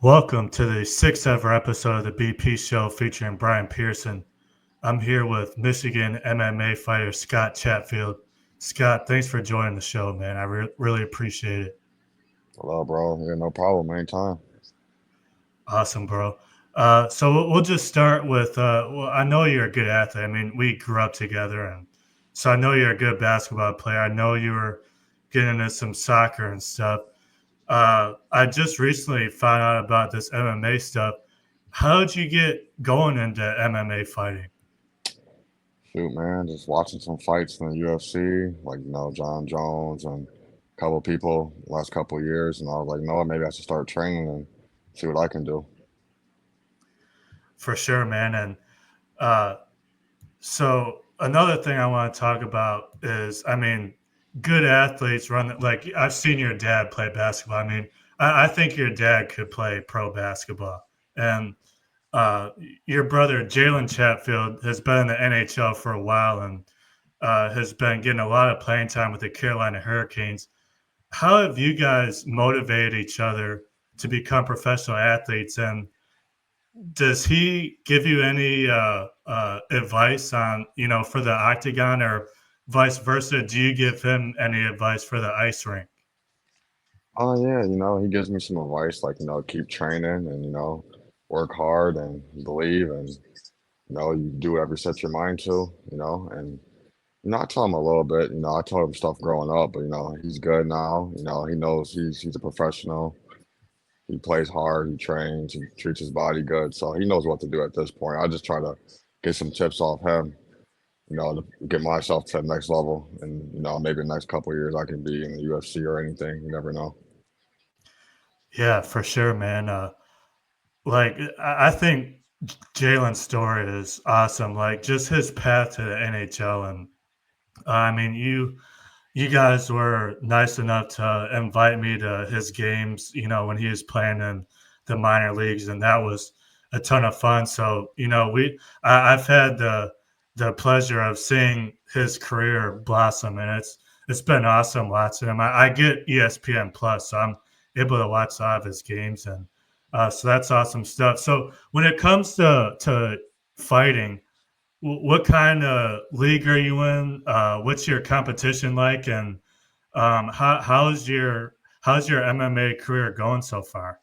Welcome to the sixth ever episode of the BP Show featuring Brian Pearson. I'm here with Michigan MMA fighter Scott Chatfield. Scott, thanks for joining the show, man. I really appreciate it. Hello, bro. Yeah, no problem. Anytime. Awesome, bro. So we'll just start with. Well, I know you're a good athlete. I mean, we grew up together, and so I know you're a good basketball player. I know you were getting into some soccer and stuff. I just recently found out about this MMA stuff. How did you get going into MMA fighting? Shoot, man. Just watching some fights in the UFC, like, John Jones and a couple people last couple of years. And I was like, no, maybe I should start training and see what I can do. For sure, man. And uh, so another thing I want to talk about is, I mean, good athletes run like I've seen your dad play basketball. I mean, I think your dad could play pro basketball, and uh, your brother Jalen Chatfield has been in the NHL for a while and has been getting a lot of playing time with the Carolina Hurricanes. How have you guys motivated each other to become professional athletes? And does he give you any advice on, for the octagon or vice versa? Do you give him any advice for the ice rink? Oh, yeah, he gives me some advice, like, keep training and, work hard and believe and, you do whatever you set your mind to, and I told him a little bit, I told him stuff growing up, but he's good now. He knows he's a professional. He plays hard, he trains, he treats his body good, so he knows what to do at this point. I just try to get some tips off him, to get myself to the next level, and maybe the next couple of years I can be in the UFC or anything. You never know. Yeah, for sure, man. Like I think Jalen's story is awesome. Like just his path to the NHL, and I mean, you guys were nice enough to invite me to his games. When he was playing in the minor leagues, and that was a ton of fun. So I've had the pleasure of seeing his career blossom, and it's been awesome watching him. I get ESPN Plus, so I'm able to watch a lot of his games, and so that's awesome stuff. So when it comes to fighting, what kind of league are you in? What's your competition like, and how's your MMA career going so far?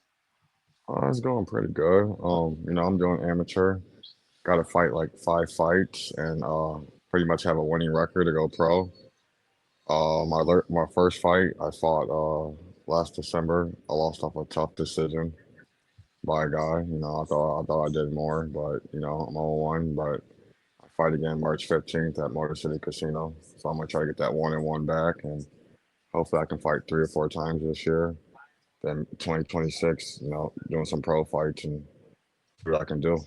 It's going pretty good. I'm doing amateur. Got to fight like 5 fights and pretty much have a winning record to go pro. My first fight I fought last December. I lost off a tough decision by a guy. I thought I did more, but I'm 0-1. But I fight again March 15th at Motor City Casino. So I'm gonna try to get that 1-1 back, and hopefully I can fight 3 or 4 times this year. Then 2026, doing some pro fights and see what I can do.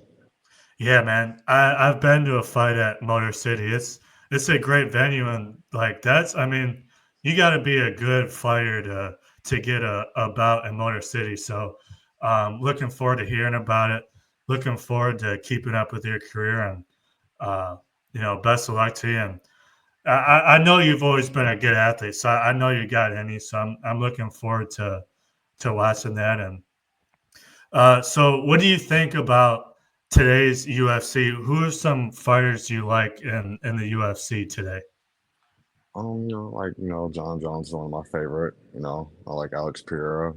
Yeah, man, I've been to a fight at Motor City. It's a great venue, and like that's I mean, you got to be a good fighter to get a bout in Motor City. So, looking forward to hearing about it. Looking forward to keeping up with your career, and uh, best of luck to you. And I know you've always been a good athlete, so I know you got any. So I'm looking forward to watching that. And so, what do you think about today's UFC? Who are some fighters you like in the UFC today? John Jones is one of my favorite. I like Alex Pereira.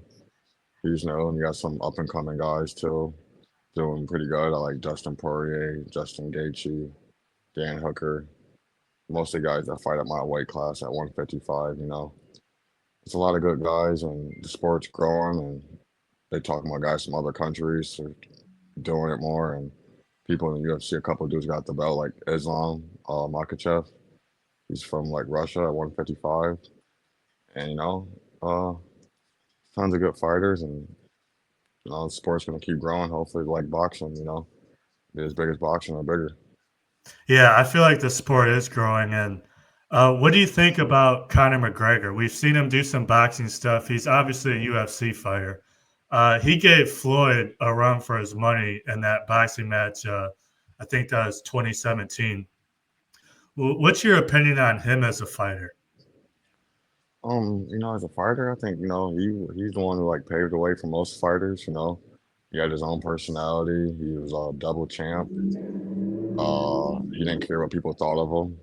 He's known. You got some up and coming guys too, doing pretty good. I like Justin Poirier, Justin Gaethje, Dan Hooker. Most of the guys that fight at my weight class at 155. It's a lot of good guys, and the sport's growing. And they talk about guys from other countries are doing it more, and people in the UFC. A couple of dudes got the belt, like Islam Makachev. He's from like Russia at 155, and uh, tons of good fighters, and the sport's gonna keep growing. Hopefully, like boxing, be as big as boxing or bigger. Yeah, I feel like the sport is growing. And what do you think about Conor McGregor? We've seen him do some boxing stuff. He's obviously a UFC fighter. He gave Floyd a run for his money in that boxing match. I think that was 2017. What's your opinion on him as a fighter? As a fighter, I think he's the one who like paved the way for most fighters. He had his own personality. He was a double champ. He didn't care what people thought of him.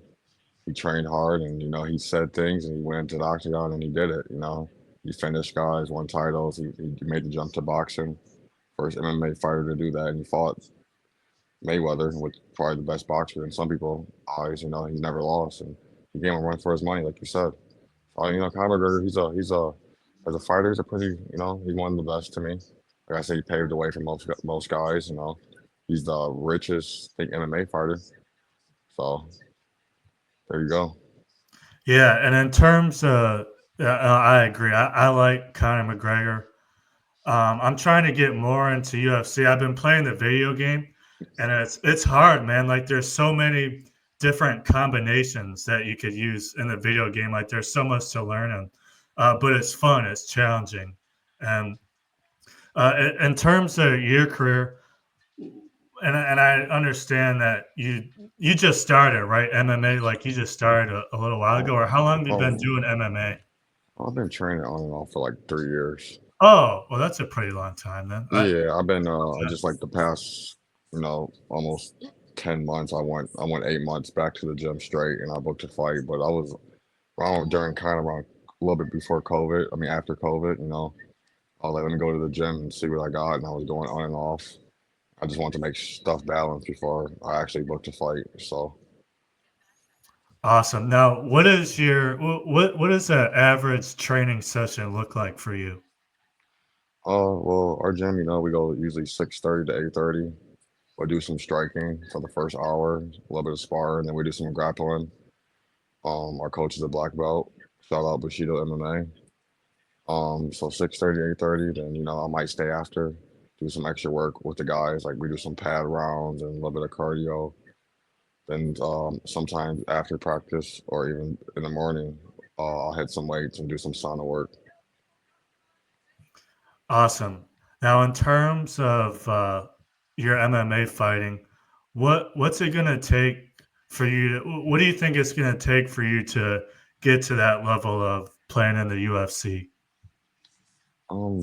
He trained hard, and he said things, and he went into the octagon and he did it. He finished guys, won titles. He made the jump to boxing. First MMA fighter to do that, and he fought Mayweather, which is probably the best boxer in some people's eyes. He's never lost, and he gave him a run for his money, like you said. So, Conor McGregor, he's a as a fighter, he's a pretty, he's one of the best to me. Like I said, he paved the way for most guys. He's the richest, I think, MMA fighter. So there you go. Yeah, and in terms of, I agree. I like Conor McGregor. I'm trying to get more into UFC. I've been playing the video game, and it's hard, man. Like there's so many different combinations that you could use in the video game. Like there's so much to learn, and but it's fun. It's challenging, and in terms of your career, and I understand that you just started, right? MMA, like you just started a little while Oh, ago, or how long have you been oh, doing MMA? I've been training on and off for like 3 years. Oh, well, that's a pretty long time then. Yeah, I've been. I just like the past, almost 10 months. I went 8 months back to the gym straight, and I booked a fight. But I was around during kind of around a little bit before COVID. I mean, after COVID, I was like, let me go to the gym and see what I got, and I was going on and off. I just wanted to make stuff balanced before I actually booked a fight. So, Awesome. Now, what is your what does an average training session look like for you? well, our gym, we go usually 6:30 to 8:30. We'll do some striking for the first hour, a little bit of sparring, then we do some grappling. Our coach is a black belt. Shout out Bushido MMA. So 6:30, 8:30. Then I might stay after, do some extra work with the guys. Like we do some pad rounds and a little bit of cardio. Then sometimes after practice or even in the morning, I'll hit some weights and do some sauna work. Awesome. Now, in terms of your MMA fighting, what's it gonna take for you to, what do you think it's gonna take for you to get to that level of playing in the UFC?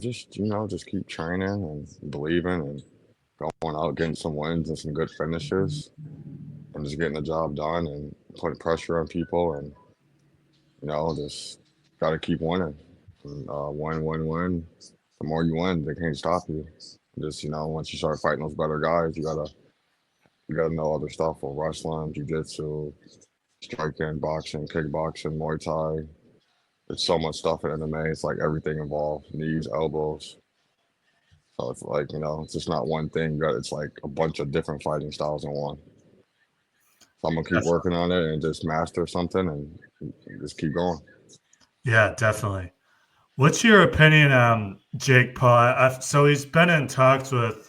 Just keep training and believing and going out getting some wins and some good finishes and just getting the job done and putting pressure on people and just got to keep winning. And, win. The more you win, they can't stop you. Just once you start fighting those better guys, you gotta know other stuff for wrestling, jujitsu, striking, boxing, kickboxing, Muay Thai. There's so much stuff in MMA. It's like everything involved: knees, elbows. So it's like it's just not one thing. It's like a bunch of different fighting styles in one. So I'm gonna keep Definitely. working on it and just master something and just keep going. Yeah, definitely. What's your opinion on Jake Paul? So he's been in talks with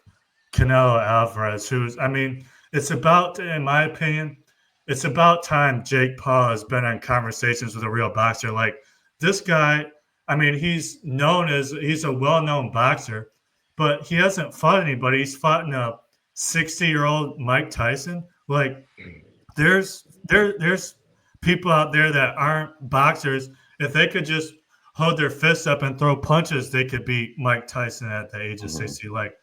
Canelo Alvarez, who's, I mean, it's about, in my opinion, it's about time Jake Paul has been in conversations with a real boxer. Like this guy, I mean, he's a well known boxer, but he hasn't fought anybody. He's fought a 60-year-old Mike Tyson. Like there's people out there that aren't boxers. If they could just hold their fists up and throw punches, they could beat Mike Tyson at the age of Hmm. 60. Like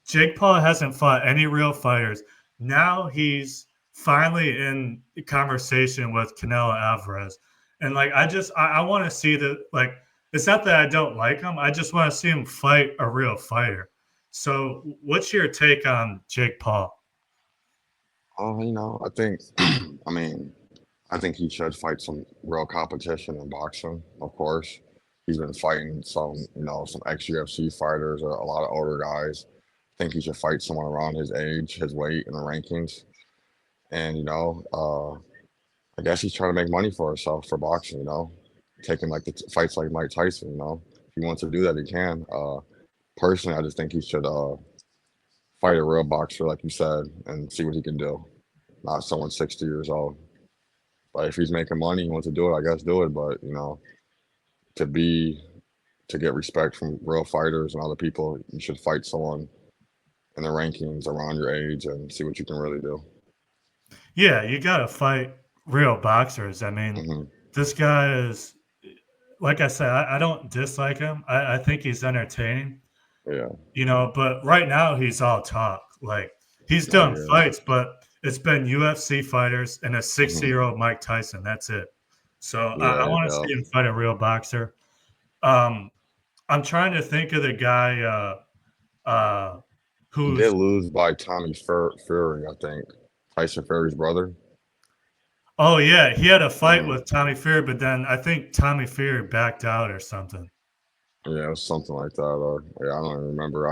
Jake Paul hasn't fought any real fighters. Now he's finally in conversation with Canelo Alvarez. And like I want to see the like it's not that I don't like him. I just want to see him fight a real fighter. So what's your take on Jake Paul? I think, I mean, I think he should fight some real competition in boxing. Of course, he's been fighting some ex-UFC fighters or a lot of older guys. I think he should fight someone around his age, his weight, in the rankings. And I guess he's trying to make money for himself for boxing. Taking like the fights like Mike Tyson. If he wants to do that, he can. Personally, I just think he should fight a real boxer, like you said, and see what he can do. Not someone 60 years old. But if he's making money, he wants to do it, I guess do it. But to be to get respect from real fighters and other people, you should fight someone in the rankings around your age and see what you can really do. Yeah, you got to fight real boxers. I mean, Hmm. this guy is, like I said, I don't dislike him. I think he's entertaining. Yeah. But right now he's all talk. Like he's Oh done yeah. fights, but it's been UFC fighters and a 60 Hmm. year old Mike Tyson. That's it. So I Yeah. want to Yeah. see him fight a real boxer. Um, I'm trying to think of the guy uh, He did who's lose by Fury, I think. Tyson Fury's brother. oh yeah, he had a fight Hmm. with Tommy Fury, but then I think Tommy Fury backed out or something. Yeah, it was something like that. Or yeah, I don't even remember.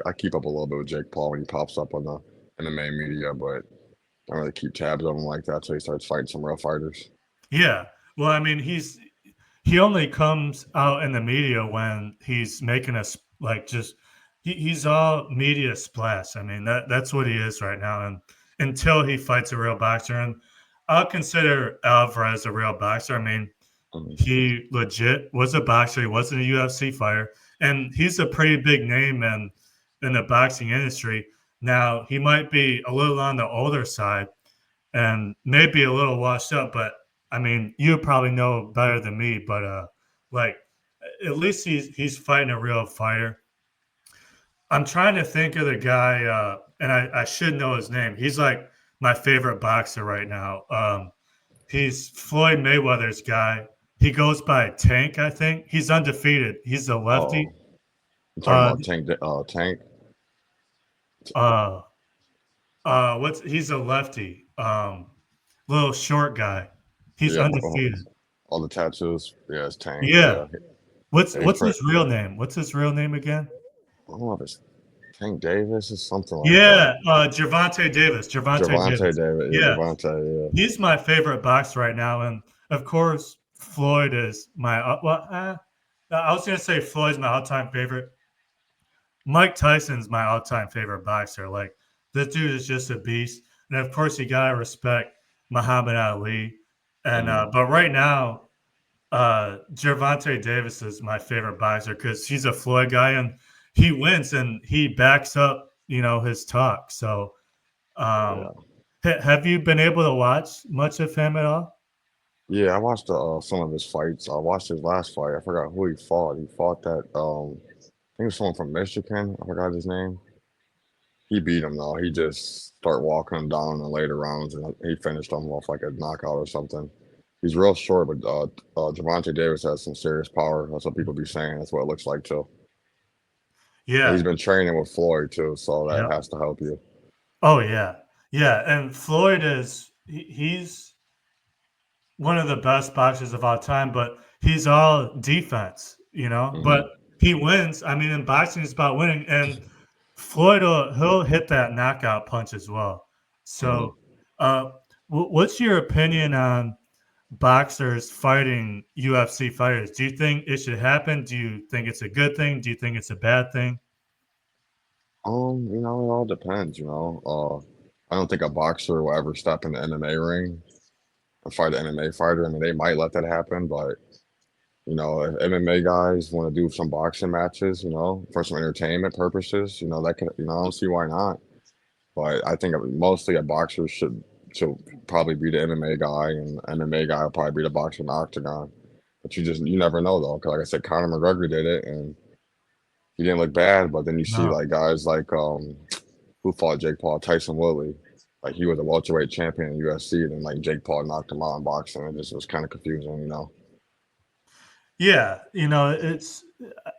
I keep up a little bit with Jake Paul when he pops up on the MMA media, but I don't really keep tabs on him like that until he starts fighting some real fighters. Yeah. Well, I mean, he only comes out in the media when he's making us like just he's all media splash. I mean that's what he is right now, and until he fights a real boxer, and I'll consider Alvarez a real boxer. I mean, Hmm. he legit was a boxer. He wasn't a UFC fighter, and he's a pretty big name in the boxing industry. Now he might be a little on the older side and maybe a little washed up, but I mean, you probably know better than me, but like at least he's fighting a real fighter. I'm trying to think of the guy, and I should know his name. He's like my favorite boxer right now. He's Floyd Mayweather's guy. He goes by Tank, I think. He's undefeated. He's a lefty. Oh, I'm talking Uh, about Tank. uh, what's he's a lefty. Little short guy. He's Yeah, undefeated. all the tattoos. Yeah, it's Tank. Yeah. Yeah, What's yeah, he's what's pretty. his real name? What's his real name again? I don't know if it's Tank Davis or something like that. Yeah, Gervonta Davis. Gervonta Javante Davis. Davis. Yeah, Yeah, Javante. Yeah. he's my favorite boxer right now, and of course Floyd is my I was gonna say Floyd's my all-time favorite. Mike Tyson's my all-time favorite boxer. Like this dude is just a beast, and of course you gotta respect Muhammad Ali. And Hmm. but right now, Gervonta Davis is my favorite boxer because he's a Floyd guy and he wins and he backs up, his talk. So, um, Yeah. have you been able to watch much of him at all? Yeah, I watched some of his fights. I watched his last fight. I forgot who he fought. He fought that I think it was someone from Michigan. I forgot his name. He beat him though. He just started walking him down in the later rounds, and he finished him off like a knockout or something. He's real short, but Javante Davis has some serious power. That's what people be saying. That's what it looks like too. And he's Yeah. been training with Floyd too, so that Yep. has to help you. Oh yeah. Yeah. And Floyd he's one of the best boxers of all time, but he's all defense, Hmm. but he wins. I mean, in boxing, it's about winning. And Floyd he'll hit that knockout punch as well. Hmm. So, uh, what's your opinion on boxers fighting UFC fighters? Do you think it should happen? Do you think it's a good thing? Do you think it's a bad thing? It all depends. I don't think a boxer will ever step in the MMA ring and fight an MMA fighter. I mean, they might let that happen, but if MMA guys want to do some boxing matches, for some entertainment purposes, that can, I don't see why not. But I think mostly a boxer should probably be the MMA guy, and MMA guy will probably be the boxer in the octagon. But you never know though, because like I said, Conor McGregor did it, and he didn't look bad. But then you see No. like guys like who fought Jake Paul, Tyson Woodley, like he was a welterweight champion in UFC, and then like Jake Paul knocked him out in boxing. It just was kind of confusing. Yeah, it's.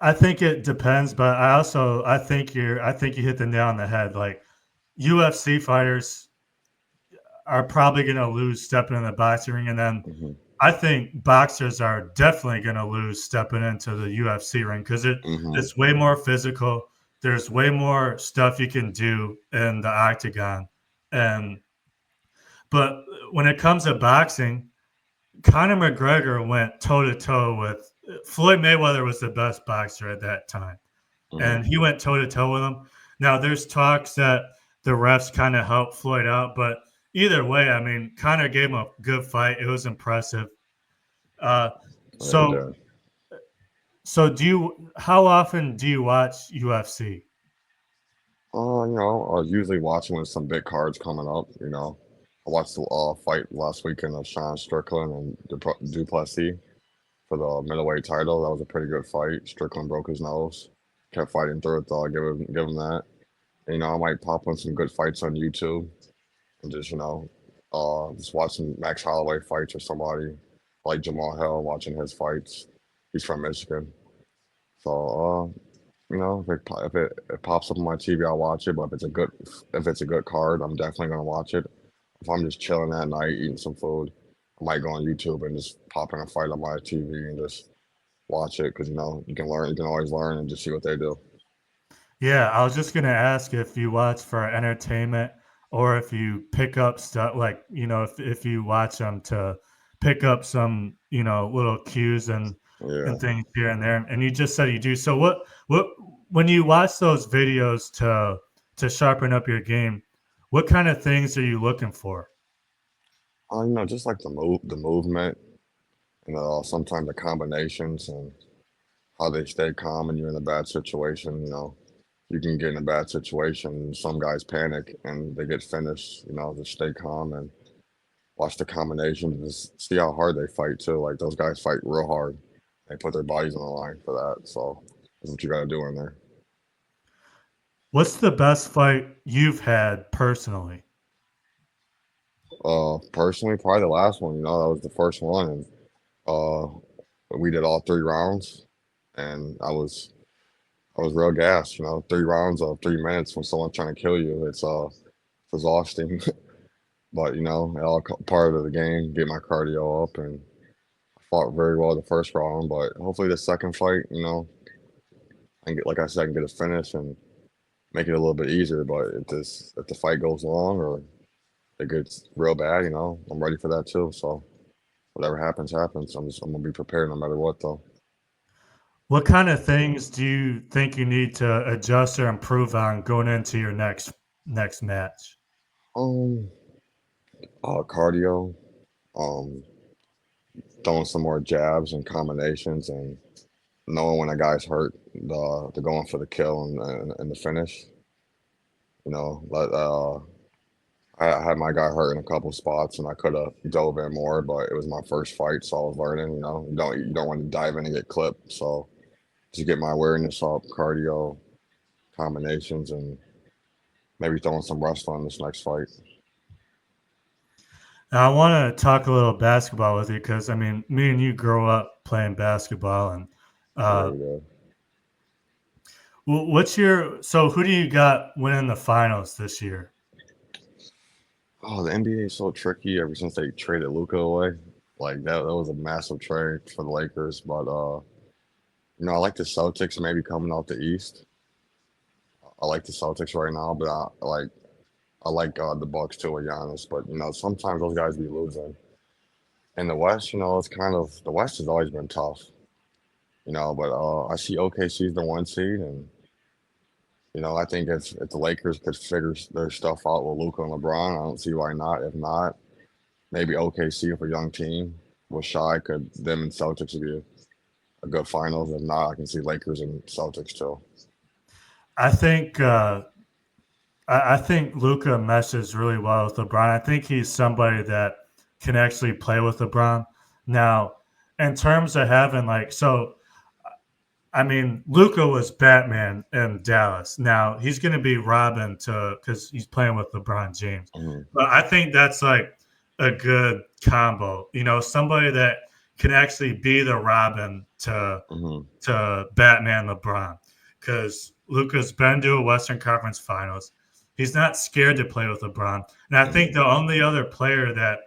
I think it depends, but I think you hit the nail on the head. Like UFC fighters are probably going to lose stepping in the boxing ring, and then Hmm. I think boxers are definitely going to lose stepping into the UFC ring because Hmm. it's way more physical. There's way more stuff you can do in the octagon, and but when it comes to boxing, Conor McGregor went toe to toe with Floyd Mayweather was the best boxer at that time, Hmm. and he went toe to toe with him. Now there's talks that the refs kind of helped Floyd out, but either way, I mean, Conor gave him a good fight. It was impressive. Uh, Yeah, he so did. do you? How often do you watch UFC? I was usually watching when some big cards coming up. I watched the fight last weekend of Sean Strickland and Duplessis for the middleweight title. That was a pretty good fight. Strickland broke his nose. kept fighting through it though. I give him that. And, I might pop on some good fights on YouTube and just just watch some Max Holloway fights or somebody like Jamal Hill, watching his fights. He's from Michigan, so if it pops up on my TV, I'll watch it. But if it's a good card, I'm definitely gonna watch it. If I'm just chilling that night eating some food, I might go on YouTube and just pop in a fight on my TV and just watch it because you can always learn and just see what they do. Yeah, I was just gonna ask if you watch for entertainment or if you pick up stuff like if you watch them to pick up some little cues Yeah. and things here and there. And you just said you do. So what when you watch those videos to sharpen up your game, what kind of things are you looking for? Just like the movement, and sometimes the combinations and how they stay calm when you're in a bad situation. You can get in a bad situation. Some guys panic and they get finished. Just stay calm and watch the combinations. Just see how hard they fight too. Like those guys fight real hard. They put their bodies on the line for that. So that's what you got to do in there. What's the best fight you've had personally? Personally, probably the last one. That was the first one, and uh, we did all 3 rounds, and I was real gassed. 3 rounds of 3 minutes when someone's trying to kill you. It's exhausting, but it all part of the game. Get my cardio up, and I fought very well the first round. But hopefully the second fight, I can get, like I said, I can get a finish and make it a little bit easier. But if the fight goes long or it gets real bad, I'm ready for that too. So whatever happens, happens. I'm gonna be prepared no matter what, though. What kind of things do you think you need to adjust or improve on going into your next match? Um, Cardio, um, throwing some more jabs and combinations, and knowing when a guy's hurt, the going for the kill and the finish. But I had my guy hurt in a couple spots, and I could have dove in more, but it was my first fight, so I was learning. You don't want to dive in and get clipped, so just get my awareness up, cardio, combinations, and maybe throwing some wrestling this next fight. Now, I want to talk a little basketball with you because I mean, me and you grow up playing basketball, and Yeah, uh, we did. what's your so who do you got winning the finals this year? Oh, the NBA is so tricky ever since they traded Luca away. Like that was a massive trade for the Lakers. But I like the Celtics maybe coming out the East. I like the Celtics right now, but I like the Bucks too with Giannis. But sometimes those guys be losing. In the West, it's kind of the West has always been tough. But I see OKC's the 1 seed, and I think if the Lakers could figure their stuff out with Luca and LeBron, I don't see why not. If not, maybe OKC with a young team with Shy could them and Celtics would be a good finals. If not, I can see Lakers and Celtics too. I think I think Luca meshes really well with LeBron. I think he's somebody that can actually play with LeBron. Now, in terms of having I mean, Luca was Batman in Dallas. Now he's going to be Robin to because he's playing with LeBron James. Hmm. But I think that's like a good combo. Somebody that can actually be the Robin Hmm. to Batman LeBron because Luca's been to a Western Conference Finals. He's not scared to play with LeBron. And I think Hmm. the only other player that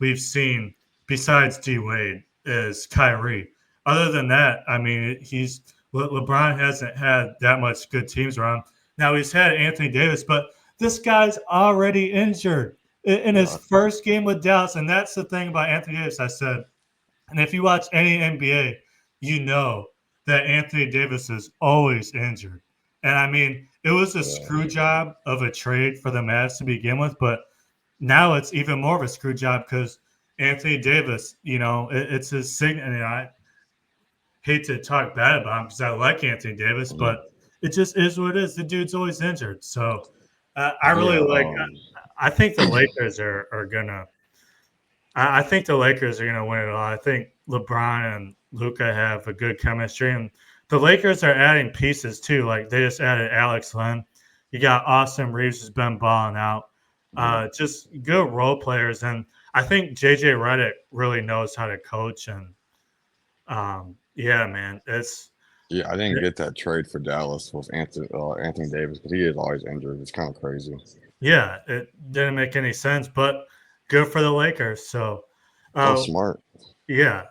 we've seen besides D Wade is Kyrie. Other than that, I mean, LeBron hasn't had that much good teams around. Now he's had Anthony Davis, but this guy's already injured in his Yeah. first game with Dallas, and that's the thing about Anthony Davis. I said, and if you watch any NBA, you know that Anthony Davis is always injured. And I mean, it was a Yeah. screw job of a trade for the Mavs to begin with, but now it's even more of a screw job because Anthony Davis, it's his signature. I hate to talk bad about him because I like Anthony Davis, Hmm. but it just is what it is. The dude's always injured. So I really Yeah. like. I think the Lakers are gonna. I think the Lakers are gonna win it all. I think LeBron and Luca have a good chemistry, and the Lakers are adding pieces too. Like they just added Alex Len. You got Austin Reeves who's been balling out. Mhm. Just good role players, and I think JJ Redick really knows how to coach. And yeah, man, Yeah, I didn't get that trade for Dallas with Anthony Davis because he is always injured. It's kind of crazy. yeah, it didn't make any sense, but good for the Lakers. So, So uh, smart. yeah.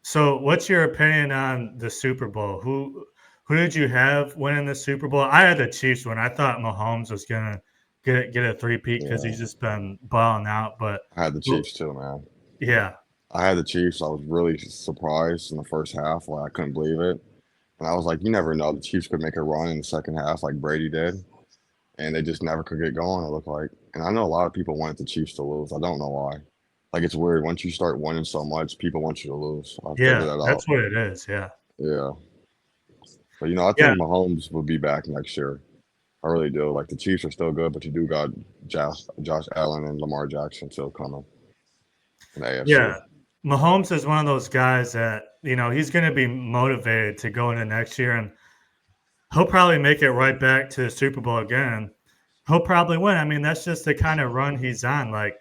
So, what's your opinion on the Super Bowl? Who did you have winning the Super Bowl? I had the Chiefs win. I thought Mahomes was gonna get a three-peat because Yeah, he's just been balling out. But I had the well, Chiefs too, man. yeah, I had the Chiefs. I was really surprised in the first half. Like I couldn't believe it, and I was like, you never know. The Chiefs could make a run in the second half, like Brady did, and they just never could get going. It looked like, and I know a lot of people wanted the Chiefs to lose. I don't know why. Like it's weird. Once you start winning so much, people want you to lose. I yeah, figured that out. that's what it is. Yeah, Yeah, but I yeah, think Mahomes will be back next year. I really do. Like the Chiefs are still good, but you do got Josh Allen and Lamar Jackson still coming in the AFC. yeah. Mahomes is one of those guys that he's going to be motivated to go into next year, and he'll probably make it right back to the Super Bowl again. He'll probably win. I mean, that's just the kind of run he's on. Like,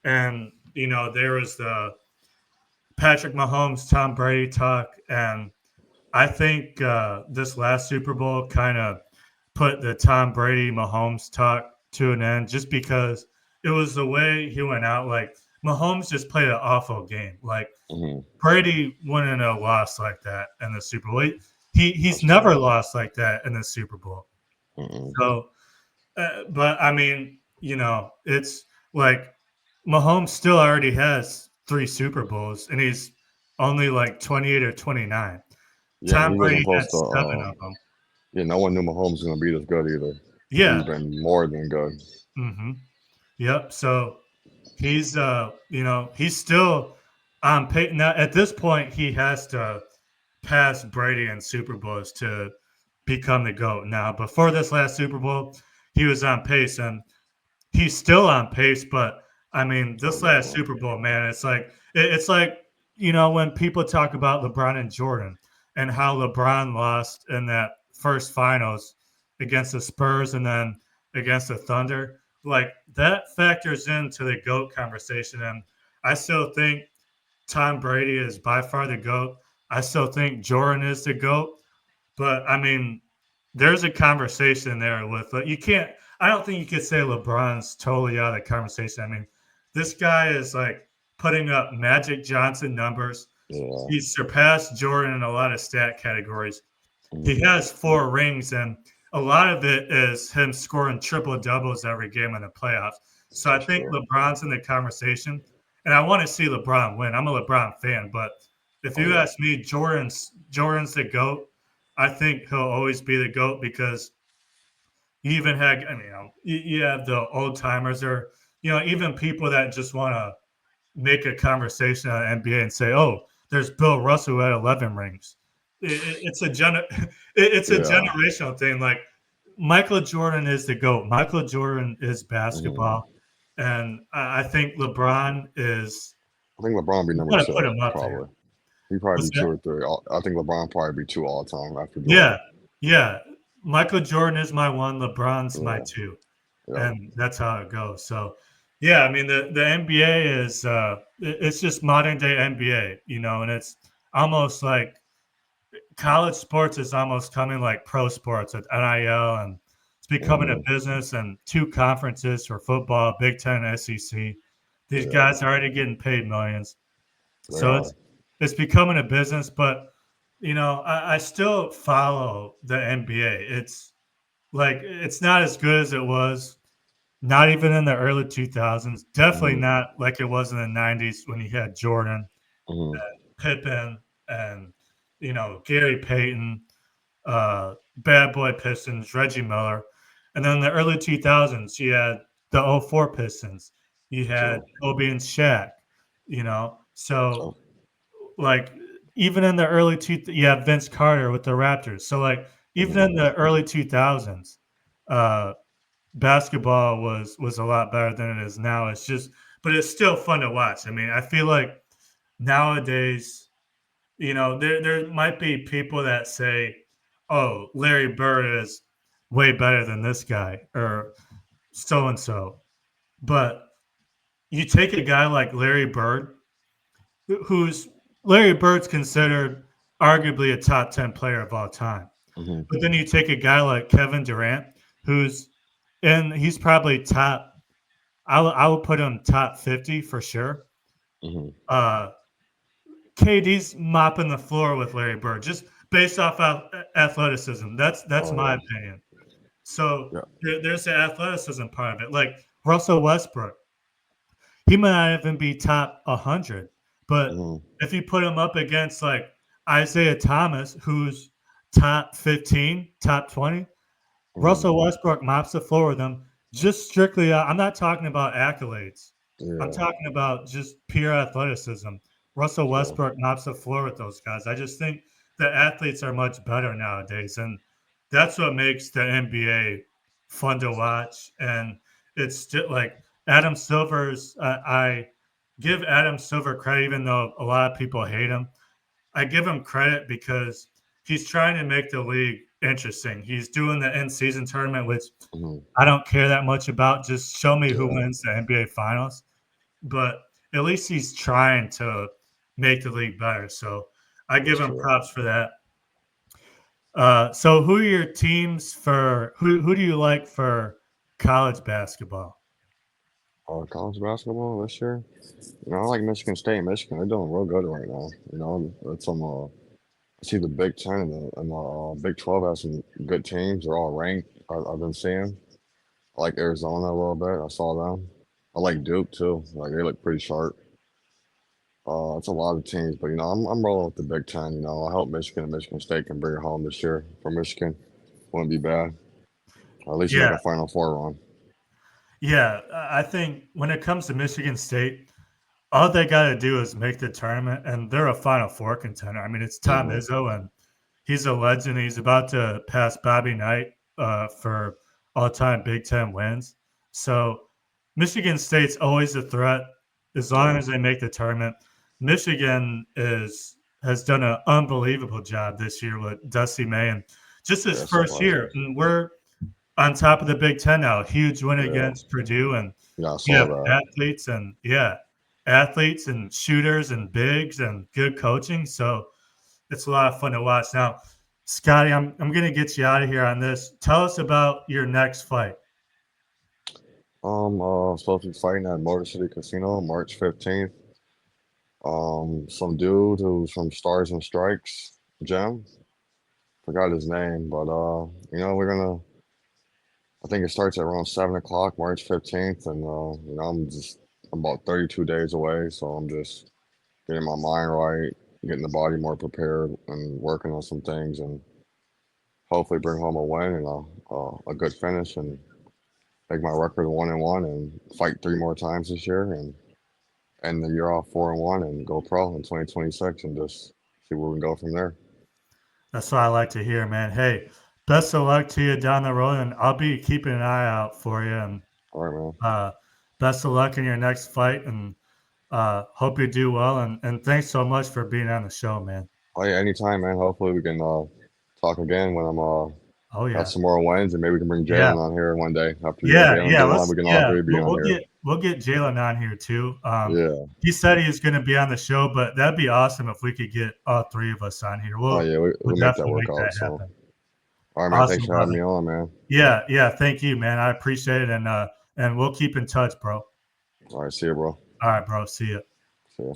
and there was the Patrick Mahomes, Tom Brady talk, and I think this last Super Bowl kind of put the Tom Brady Mahomes talk to an end, just because it was the way he went out. Like Mahomes just played an awful game. Like Hmm. Brady wouldn't have lost like that in the Super Bowl. He's That's never true. lost like that in the Super Bowl. Mm-mm. So, but I mean, it's like Mahomes still already has three Super Bowls, and he's only like 28 or 29. Yeah, and Tom he wasn't Brady had supposed to. seven of them. Yeah, no one knew Mahomes was gonna be this good either. He's Yeah. been more than good. Hmm. Yep. So he's still on pace. Now, at this point, he has to pass Brady in Super Bowls to become the GOAT. Now, before this last Super Bowl, he was on pace, and he's still on pace, but I mean, Oh, this last definitely. Super Bowl, man, it's like when people talk about LeBron and Jordan and how LeBron lost in that first finals against the Spurs and then against the Thunder, like that factors into the GOAT conversation. And I still think Tom Brady is by far the GOAT. I still think Jordan is the GOAT. But I mean, there's a conversation there with you can't. I don't think you could say LeBron's totally out of the conversation. I mean, this guy is like putting up Magic Johnson numbers. Yeah. He's surpassed Jordan in a lot of stat categories. He Hmm. has four rings, and a lot of it is him scoring triple doubles every game in the playoffs. So I That's think true. LeBron's in the conversation, and I want to see LeBron win. I'm a LeBron fan, but if Oh you yeah. ask me, Jordan's the goat. I think he'll always be the goat because you even had, I mean, you have the old timers, or even people that just want to make a conversation on NBA and say, "Oh, there's Bill Russell who had 11 rings." It's it's a Yeah. generational thing. Like Michael Jordan is the goat. Michael Jordan is Hmm. basketball, and I think LeBron is. I think LeBron be You number got to put two him up there. probably. He probably What's be that? two or three. I think LeBron probably be two all time after Yeah, Jordan. yeah. Michael Jordan is my one. LeBron's my Yeah. two, Yep. and that's how it goes. So, yeah, I mean the NBA is it's just modern day NBA, and it's almost like college sports is almost coming like pro sports with NIL, and it's becoming a Hmm. business, and two conferences for football, Big Ten, SEC. These Yeah. guys are already getting paid millions, They so are. it's becoming a business. But I still follow the NBA. It's like it's not as good as it was. Not even in the early 2000s. Definitely Hmm. not like it was in the 90s when you had Jordan, Hmm. Pippen, and Gary Payton, Bad Boy Pistons, Reggie Miller. And then in the early 2000s, you had the '04 Pistons. You had True. Kobe and Shaq, So, So. like, even in the you have Vince Carter with the Raptors. So, like, even Hmm. in the early 2000s, uh, basketball was a lot better than it is now. But it's still fun to watch. I mean, I feel like nowadays there might be people that say, "Oh, Larry Bird is way better than this guy," or so and so. But you take a guy like Larry Bird, who's Larry Bird's considered arguably a top 10 player of all time. Hmm. But then you take a guy like Kevin Durant, who's and he's probably top. I would put him top 50 for sure. Hmm. Uh, KD's mopping the floor with Larry Bird just based off of athleticism. That's Oh my yeah, opinion. So yeah. there's the athleticism part of it. Like Russell Westbrook, he might not even be top 100, but Hmm. if you put him up against like Isaiah Thomas, who's top 15, top 20, Hmm. Russell Westbrook mops the floor with them. Just strictly, I'm not talking about accolades. I'm Yeah, talking about just pure athleticism. Russell yeah, Westbrook mops the floor with those guys. I just think the athletes are much better nowadays, and that's what makes the NBA fun to watch. And it's still like Adam Silver's. I give Adam Silver credit, even though a lot of people hate him. I give him credit because he's trying to make the league interesting. He's doing the end season tournament, which hmm, I don't care that much about. Just show me who yeah, wins the NBA finals. But at least he's trying to make the league better. So I give that's him true. props for that. So who are your teams for who do you like for college basketball? College basketball this year. I like Michigan State. Michigan, they're doing real good right now. It's I see the Big Ten and the Big 12 has some good teams. They're all ranked. I've been seeing. I like Arizona a little bit. I saw them. I like Duke too. Like they look pretty sharp. It's a lot of teams, but I'm rolling with the Big Ten. I hope Michigan and Michigan State can bring it home this year for Michigan. Wouldn't be bad. Or at least make Yeah, a Final Four run. yeah. I think when it comes to Michigan State, all they got to do is make the tournament, and they're a Final Four contender. I mean, it's Tom Hmm. Izzo, and he's a legend. He's about to pass Bobby Knight for all-time Big Ten wins. So Michigan State's always a threat as long Yeah, as they make the tournament. Michigan is has done an unbelievable job this year with Dusty May, and just his yeah, first surprising. year, and we're on top of the Big Ten now. Huge win Yeah, against Purdue, and yeah, I you saw have that. athletes and athletes and shooters and bigs and good coaching. So it's a lot of fun to watch. Now, Scotty, I'm gonna get you out of here on this. Tell us about your next fight. Supposed to be fighting at Motor City Casino March 15th. Some dude who's from Stars and Strikes, Jim. Forgot his name, but we're gonna. I think it starts at around 7 o'clock, March 15th, and I'm about 32 days away, so I'm just getting my mind right, getting the body more prepared, and working on some things, and hopefully bring home a win and a good finish, and make my record 1-1, and fight 3 more times this year, and end the year off 4-1, and go pro in 2026, and just see where we can go from there. That's what I like to hear, man. Hey, best of luck to you down the road, and I'll be keeping an eye out for you. And All right, man. uh, best of luck in your next fight, and hope you do well. And thanks so much for being on the show, man. Oh yeah, anytime, man. Hopefully we can talk again when I'm Oh got yeah, some more wins, and maybe we can bring yeah. Jalen on here one day after Yeah, Jalen yeah, get on. let's We can all yeah, three be we'll on we'll here. get we'll get Jalen on here too. Yeah. He said he was gonna be on the show, but that'd be awesome if we could get all three of us on here. Oh We'll yeah, we'll we'll make that definitely work make out. that So, happen. all right, man. Thanks Awesome, for having brother. me on, man. Yeah, yeah, thank you, man. I appreciate it, and we'll keep in touch, bro. All right, see you, bro. All right, bro. See you. See ya.